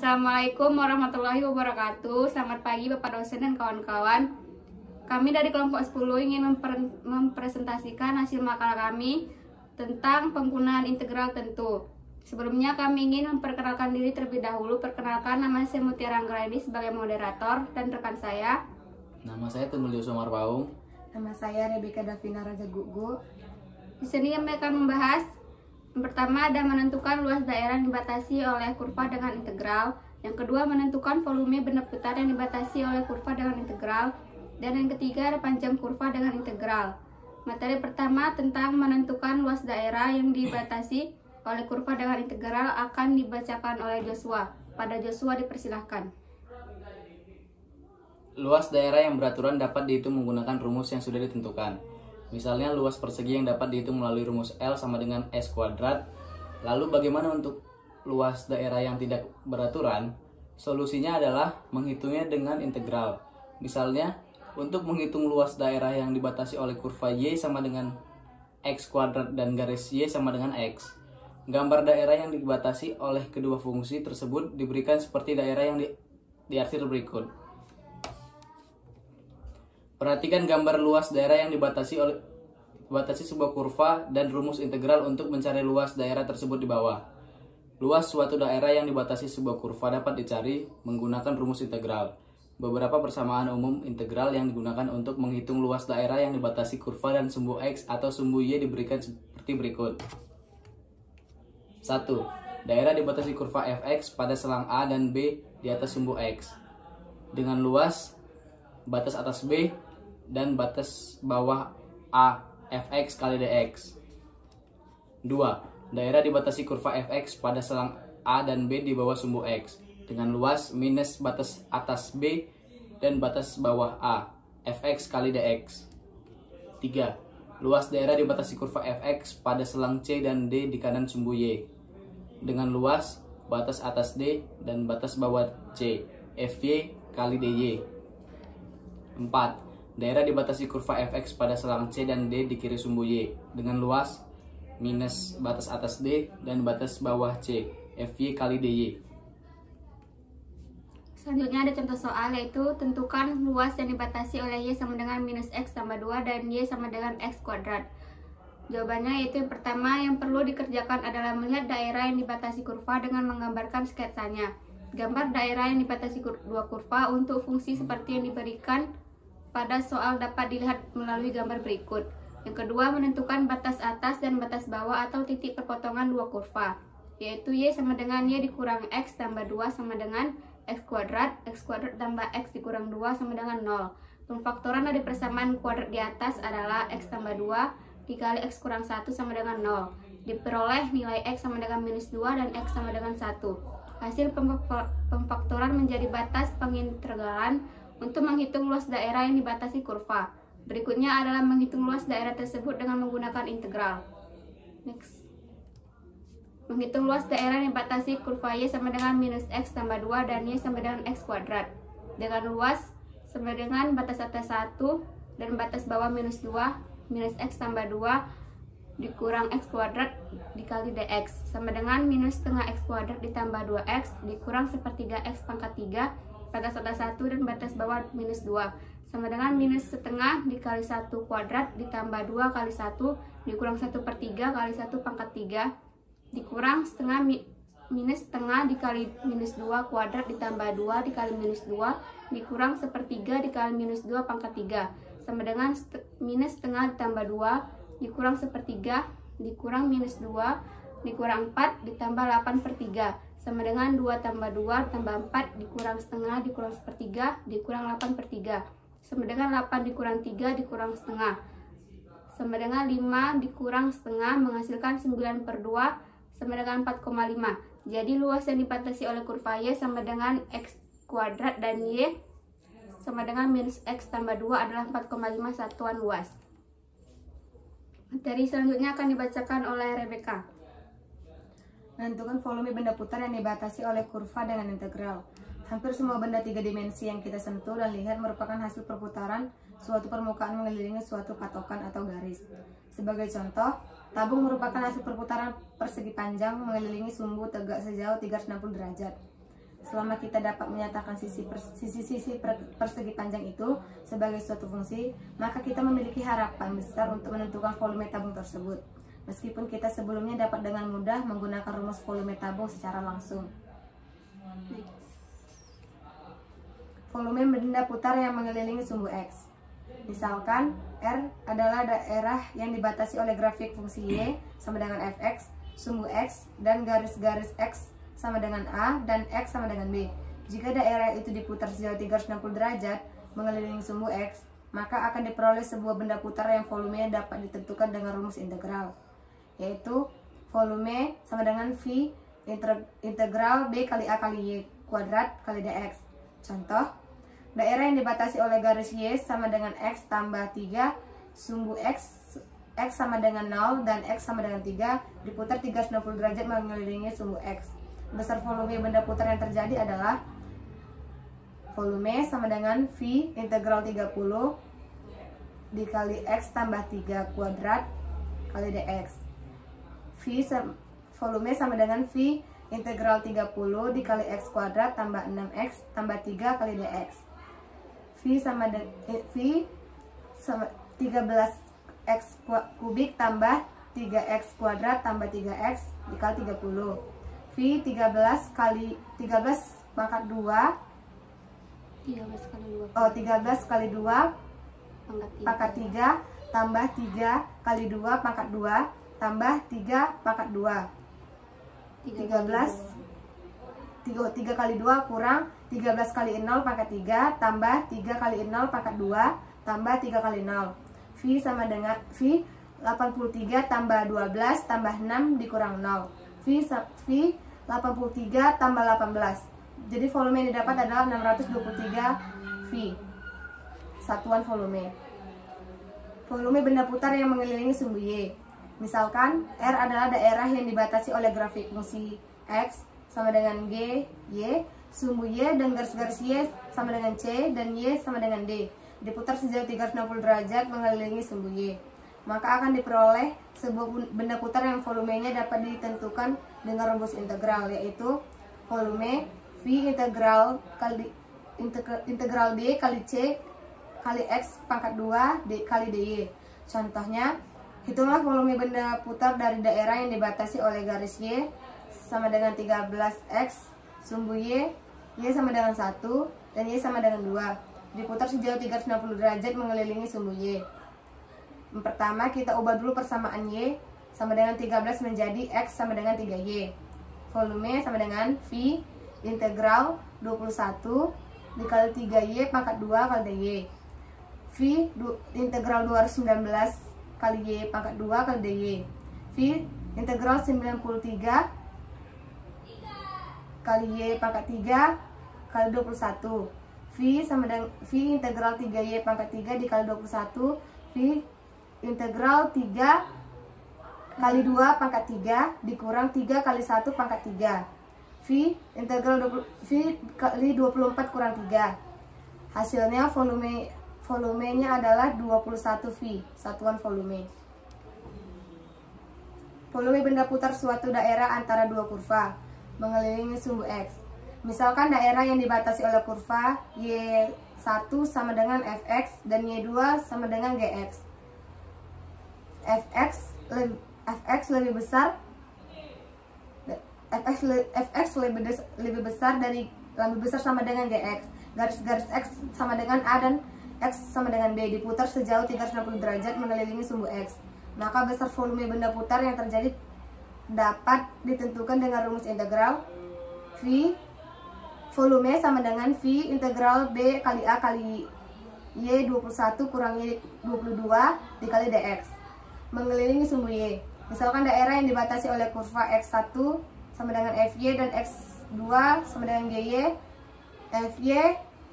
Assalamualaikum warahmatullahi wabarakatuh. Selamat pagi Bapak dosen dan kawan-kawan. Kami dari kelompok 10 ingin mempresentasikan hasil makalah kami tentang penggunaan integral tentu. Sebelumnya kami ingin memperkenalkan diri terlebih dahulu. Perkenalkan, nama saya Mutiara Anggraini sebagai moderator dan rekan saya. Nama saya Tunggul Yusuf Marpaung. Nama saya Rebecca Davina Raja Gugu. Di sini kami akan membahas yang pertama ada menentukan luas daerah yang dibatasi oleh kurva dengan integral. Yang kedua menentukan volume benda putar yang dibatasi oleh kurva dengan integral. Dan yang ketiga ada panjang kurva dengan integral. Materi pertama tentang menentukan luas daerah yang dibatasi oleh kurva dengan integral akan dibacakan oleh Joshua. Pada Joshua dipersilahkan. Luas daerah yang beraturan dapat dihitung menggunakan rumus yang sudah ditentukan. Misalnya luas persegi yang dapat dihitung melalui rumus L sama dengan S kuadrat. Lalu bagaimana untuk luas daerah yang tidak beraturan? Solusinya adalah menghitungnya dengan integral. Misalnya, untuk menghitung luas daerah yang dibatasi oleh kurva Y sama dengan X kuadrat dan garis Y sama dengan X. Gambar daerah yang dibatasi oleh kedua fungsi tersebut diberikan seperti daerah yang diarsir berikut. Perhatikan gambar luas daerah yang dibatasi sebuah kurva dan rumus integral untuk mencari luas daerah tersebut di bawah. Luas suatu daerah yang dibatasi sebuah kurva dapat dicari menggunakan rumus integral. Beberapa persamaan umum integral yang digunakan untuk menghitung luas daerah yang dibatasi kurva dan sumbu X atau sumbu Y diberikan seperti berikut. 1. Daerah dibatasi kurva fx pada selang A dan B di atas sumbu X dengan luas batas atas B dan batas bawah A fx kali dx. 2. Daerah dibatasi kurva fx pada selang A dan B di bawah sumbu X dengan luas minus batas atas B dan batas bawah A fx kali dx. 3. Luas daerah dibatasi kurva fx pada selang C dan D di kanan sumbu Y dengan luas batas atas D dan batas bawah C fy kali dy. 4. Daerah dibatasi kurva fx pada selang C dan D di kiri sumbu Y dengan luas minus batas atas D dan batas bawah C fy kali dy. Selanjutnya ada contoh soal, yaitu tentukan luas yang dibatasi oleh Y sama dengan minus X tambah 2 dan Y sama dengan X kuadrat. Jawabannya yaitu yang pertama yang perlu dikerjakan adalah melihat daerah yang dibatasi kurva dengan menggambarkan sketsanya. Gambar daerah yang dibatasi dua kurva untuk fungsi seperti yang diberikan pada soal dapat dilihat melalui gambar berikut. Yang kedua, menentukan batas atas dan batas bawah atau titik perpotongan dua kurva, yaitu Y sama dengan Y dikurang X tambah 2 sama dengan X kuadrat tambah X dikurang 2 sama dengan 0. Pemfaktoran dari persamaan kuadrat di atas adalah X tambah 2 dikali X kurang 1 sama dengan 0. Diperoleh nilai X sama dengan minus 2 dan X sama dengan 1. Hasil pemfaktoran menjadi batas pengintegralan untuk menghitung luas daerah yang dibatasi kurva. Berikutnya adalah menghitung luas daerah tersebut dengan menggunakan integral. Next. Menghitung luas daerah yang dibatasi kurva Y sama dengan minus X tambah 2 dan Y sama dengan X kuadrat. Dengan luas sama dengan batas atas 1 dan batas bawah minus 2, minus X tambah 2 dikurang X kuadrat dikali dx sama dengan minus setengah X kuadrat ditambah 2X dikurang sepertiga X pangkat 3 batas atas 1 dan batas bawah minus 2 sama dengan minus setengah dikali 1 kuadrat ditambah 2 kali 1 dikurang 1/3 kali 1 pangkat 3 dikurang setengah minus setengah dikali minus 2 kuadrat ditambah 2 dikali minus 2 dikurang 1/3 dikali minus 2 pangkat 3 sama dengan minus setengah ditambah 2 dikurang 1/3 dikurang minus 2 dikurang 4 ditambah 8/3 sama dengan 2 tambah 2 tambah 4 dikurang setengah dikurang 1/3 dikurang 8/3 sama dengan 8 dikurang 3 dikurang setengah sama dengan 5 dikurang setengah menghasilkan 9/2 sama dengan 4,5. Jadi luas yang dibatasi oleh kurva Y sama dengan X kuadrat dan Y sama dengan minus X tambah 2 adalah 4,5 satuan luas. Materi selanjutnya akan dibacakan oleh Rebecca. Menentukan volume benda putar yang dibatasi oleh kurva dengan integral. Hampir semua benda 3 dimensi yang kita sentuh dan lihat merupakan hasil perputaran suatu permukaan mengelilingi suatu patokan atau garis. Sebagai contoh, tabung merupakan hasil perputaran persegi panjang mengelilingi sumbu tegak sejauh 360 derajat. Selama kita dapat menyatakan sisi persegi panjang itu sebagai suatu fungsi, maka kita memiliki harapan besar untuk menentukan volume tabung tersebut. Meskipun kita sebelumnya dapat dengan mudah menggunakan rumus volume tabung secara langsung. Volume benda putar yang mengelilingi sumbu X. Misalkan R adalah daerah yang dibatasi oleh grafik fungsi Y sama dengan Fx, sumbu X, dan garis-garis X sama dengan A dan X sama dengan B. Jika daerah itu diputar sejauh 360 derajat mengelilingi sumbu X, maka akan diperoleh sebuah benda putar yang volumenya dapat ditentukan dengan rumus integral, yaitu volume sama dengan V integral B kali A kali Y kuadrat kali dx. Contoh, daerah yang dibatasi oleh garis Y sama dengan X tambah 3, sumbu X sama dengan 0 dan X sama dengan 3 diputar 360 derajat mengelilingi sumbu X. Besar volume benda putar yang terjadi adalah volume sama dengan V integral 30 dikali X tambah 3 kuadrat kali dx. Volume sama dengan V integral 30 dikali X kuadrat tambah 6X tambah 3 kali dx. V sama 13X kubik tambah 3X kuadrat tambah 3X dikali 30. V 13 kali 13 pangkat 2 13 kali 2 pangkat 3 tambah 3 kali 2 pangkat 2 tambah 3 pangkat 2 3 kali 2 kurang 13 kali 0 pangkat 3 tambah 3 kali 0 pangkat 2 tambah 3 kali 0. V sama dengan V 83 tambah 12 tambah 6 dikurang 0. V 83 tambah 18. Jadi volume yang didapat adalah 623 V. Satuan volume. Volume benda putar yang mengelilingi sumbu Y. Misalkan R adalah daerah yang dibatasi oleh grafik fungsi X sama dengan G, Y, sumbu Y dan garis-garis Y sama dengan C dan Y sama dengan D. Diputar sejauh 360 derajat mengelilingi sumbu Y. Maka akan diperoleh sebuah benda putar yang volumenya dapat ditentukan dengan rumus integral, yaitu volume V integral D kali C kali X pangkat 2 kali DY. Contohnya, hitunglah volume benda putar dari daerah yang dibatasi oleh garis Y sama dengan 13X, sumbu Y sama dengan 1, dan Y sama dengan 2. Diputar sejauh 360 derajat mengelilingi sumbu Y. Yang pertama, kita ubah dulu persamaan Y sama dengan 13 menjadi X sama dengan 3Y. Volume sama dengan V integral 21 dikali 3Y pangkat 2 kali DY. V integral 219 kali Y pangkat 2 kali DY. V integral 93 kali Y pangkat 3 kali 21. V sama dengan V integral 3Y pangkat 3 dikali 21. V integral 3 kali 2 pangkat 3 dikurang 3 kali 1 pangkat 3. V integral V kali 24 kurang 3. Hasilnya volumenya adalah 21 V, satuan volume. Volume benda putar suatu daerah antara dua kurva mengelilingi sumbu X. Misalkan daerah yang dibatasi oleh kurva Y1 sama dengan Fx dan Y2 sama dengan Gx. Fx lebih besar lebih besar sama dengan Gx. Garis-garis X sama dengan A dan X sama dengan B diputar sejauh 360 derajat mengelilingi sumbu X. Maka besar volume benda putar yang terjadi dapat ditentukan dengan rumus integral. V volume sama dengan V integral B kali A kali Y21 kurang Y22 dikali dx. Mengelilingi sumbu Y. Misalkan daerah yang dibatasi oleh kurva X1 sama dengan FY dan X2 sama dengan GY. FY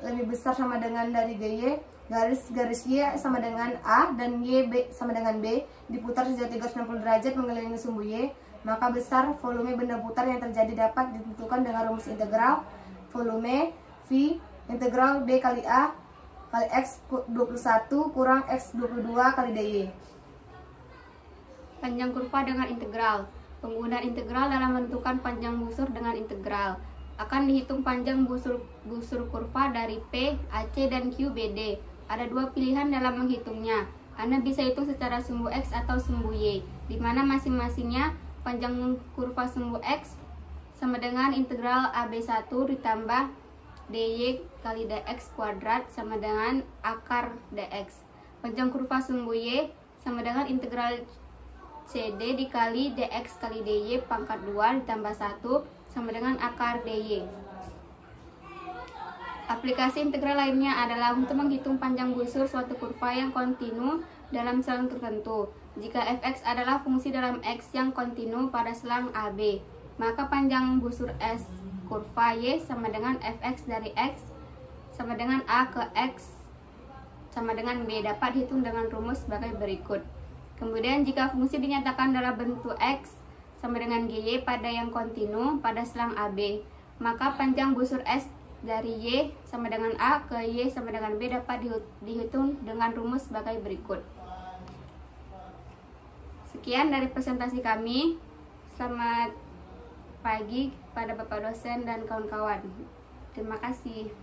lebih besar sama dengan dari GY. Garis-garis Y sama dengan A dan YB sama dengan B diputar sejauh 360 derajat mengelilingi sumbu Y. Maka besar volume benda putar yang terjadi dapat ditentukan dengan rumus integral. Volume V integral B kali A kali X21 kurang X22 kali DY. Panjang kurva dengan integral. Penggunaan integral dalam menentukan panjang busur dengan integral. akan dihitung panjang busur kurva dari P, AC, dan Q, BD. Ada dua pilihan dalam menghitungnya. Anda bisa hitung secara sumbu X atau sumbu Y, di mana masing-masingnya panjang kurva sumbu X sama dengan integral AB1 ditambah DY kali DX kuadrat sama dengan akar DX. Panjang kurva sumbu Y sama dengan integral CD dikali DX kali DY pangkat 2 ditambah 1 sama dengan akar DY. Aplikasi integral lainnya adalah untuk menghitung panjang busur suatu kurva yang kontinu dalam selang tertentu. Jika fx adalah fungsi dalam x yang kontinu pada selang AB, maka panjang busur S kurva Y sama dengan fx dari x sama dengan A ke x sama dengan B, dapat dihitung dengan rumus sebagai berikut. Kemudian jika fungsi dinyatakan dalam bentuk x sama dengan GY pada yang kontinu pada selang AB, maka panjang busur S dari Y sama dengan A ke Y sama dengan B dapat dihitung dengan rumus sebagai berikut. Sekian dari presentasi kami. Selamat pagi pada Bapak dosen dan kawan-kawan. Terima kasih.